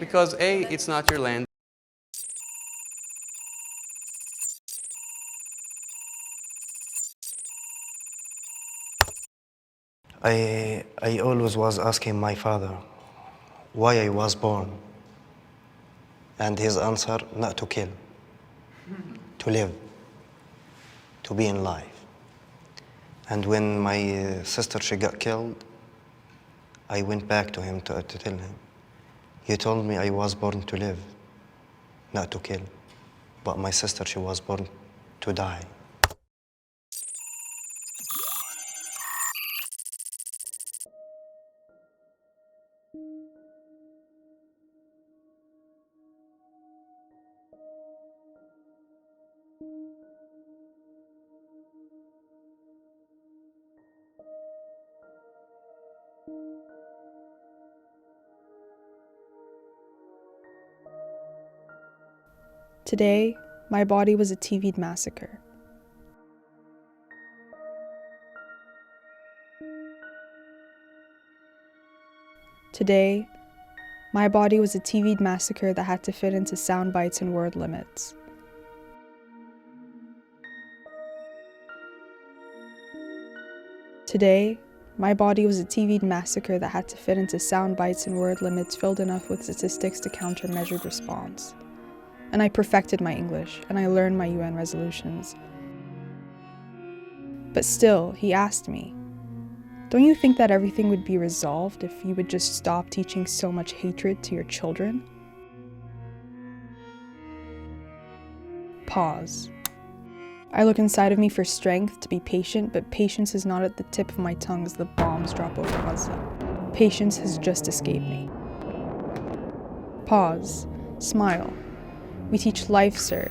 Because A, it's not your land. I always was asking my father why I was born. And his answer, not to kill, to live, to be in life. And when my sister, she got killed, I went back to him to tell him, he told me I was born to live, not to kill. But my sister, she was born to die. Today, my body was a TV'd massacre. Today, my body was a TV'd massacre that had to fit into sound bites and word limits. Today, my body was a TV'd massacre that had to fit into sound bites and word limits filled enough with statistics to counter measured response. And I perfected my English, and I learned my UN resolutions. But still, he asked me, don't you think that everything would be resolved if you would just stop teaching so much hatred to your children? Pause. I look inside of me for strength to be patient, but patience is not at the tip of my tongue as the bombs drop over Gaza. Patience has just escaped me. Pause. Smile. We teach life, sir.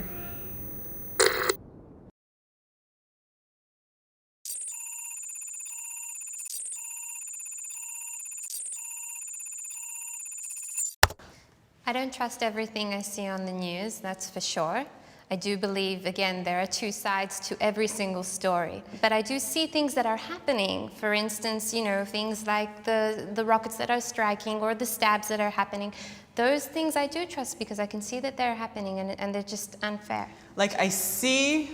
I don't trust everything I see on the news, that's for sure. I do believe, again, there are two sides to every single story. But I do see things that are happening. For instance, you know, things like the rockets that are striking or the stabs that are happening. Those things I do trust because I can see that they're happening and they're just unfair. Like, I see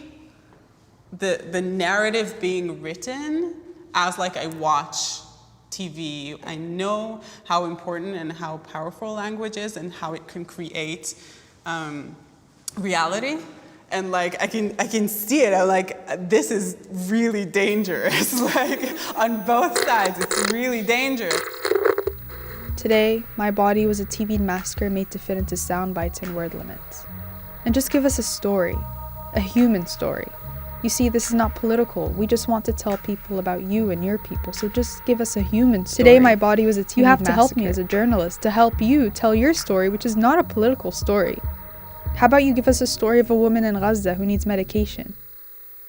the narrative being written as like I watch TV. I know how important and how powerful language is and how it can create reality. And like, I can see it. I'm like, this is really dangerous. Like, on both sides, it's really dangerous. Today, my body was a TV'd massacre made to fit into sound bites and word limits. And just give us a story, a human story. You see, this is not political. We just want to tell people about you and your people, so just give us a human story. Today, my body was a TV'd massacre. You have to help me as a journalist to help you tell your story, which is not a political story. How about you give us a story of a woman in Gaza who needs medication?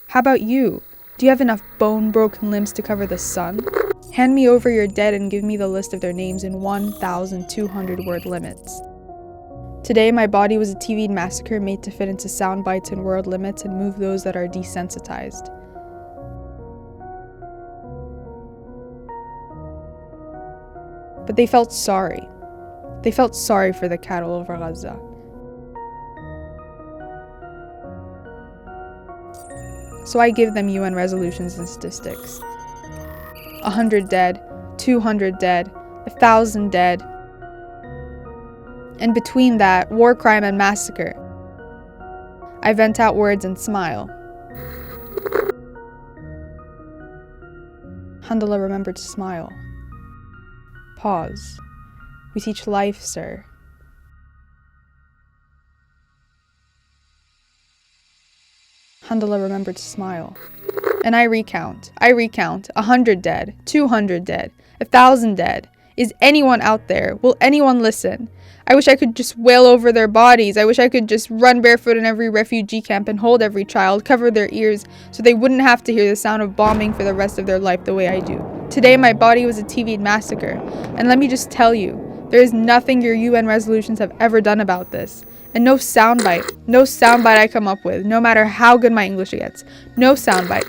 How about you? Do you have enough bone-broken limbs to cover the sun? Hand me over your dead and give me the list of their names in 1,200 word limits. Today, my body was a TV'd massacre made to fit into sound bites and word limits and move those that are desensitized. But they felt sorry. They felt sorry for the cattle over Gaza. So I give them UN resolutions and statistics. 100 dead, 200 dead, 1,000 dead. And between that, war crime and massacre. I vent out words and smile. Handala remembered to smile. Pause. We teach life, sir. Handala remembered to smile. And I recount. 100 dead, 200 dead, 1,000 dead. Is anyone out there? Will anyone listen? I wish I could just wail over their bodies. I wish I could just run barefoot in every refugee camp and hold every child, cover their ears, so they wouldn't have to hear the sound of bombing for the rest of their life the way I do. Today, my body was a TV'd massacre. And let me just tell you, there is nothing your UN resolutions have ever done about this. And no soundbite I come up with, no matter how good my English gets. No soundbite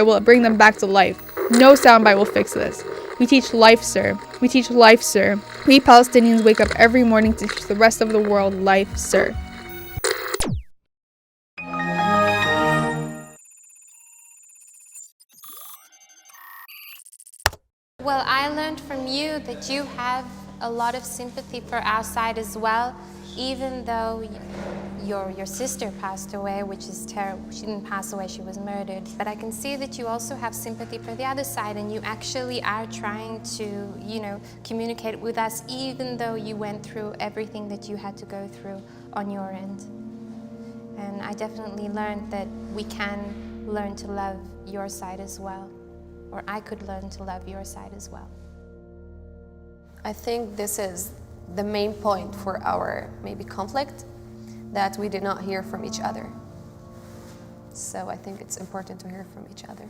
will bring them back to life. No soundbite will fix this. We teach life, sir. We teach life, sir. We Palestinians wake up every morning to teach the rest of the world life, sir. Well, I learned from you that you have a lot of sympathy for our side as well, even though your sister passed away, which is terrible. She didn't pass away, she was murdered. But I can see that you also have sympathy for the other side, and you actually are trying to, communicate with us, even though you went through everything that you had to go through on your end. And I definitely learned that we can learn to love your side as well. Or I could learn to love your side as well. I think this is the main point for our maybe conflict, that we did not hear from each other. So I think it's important to hear from each other.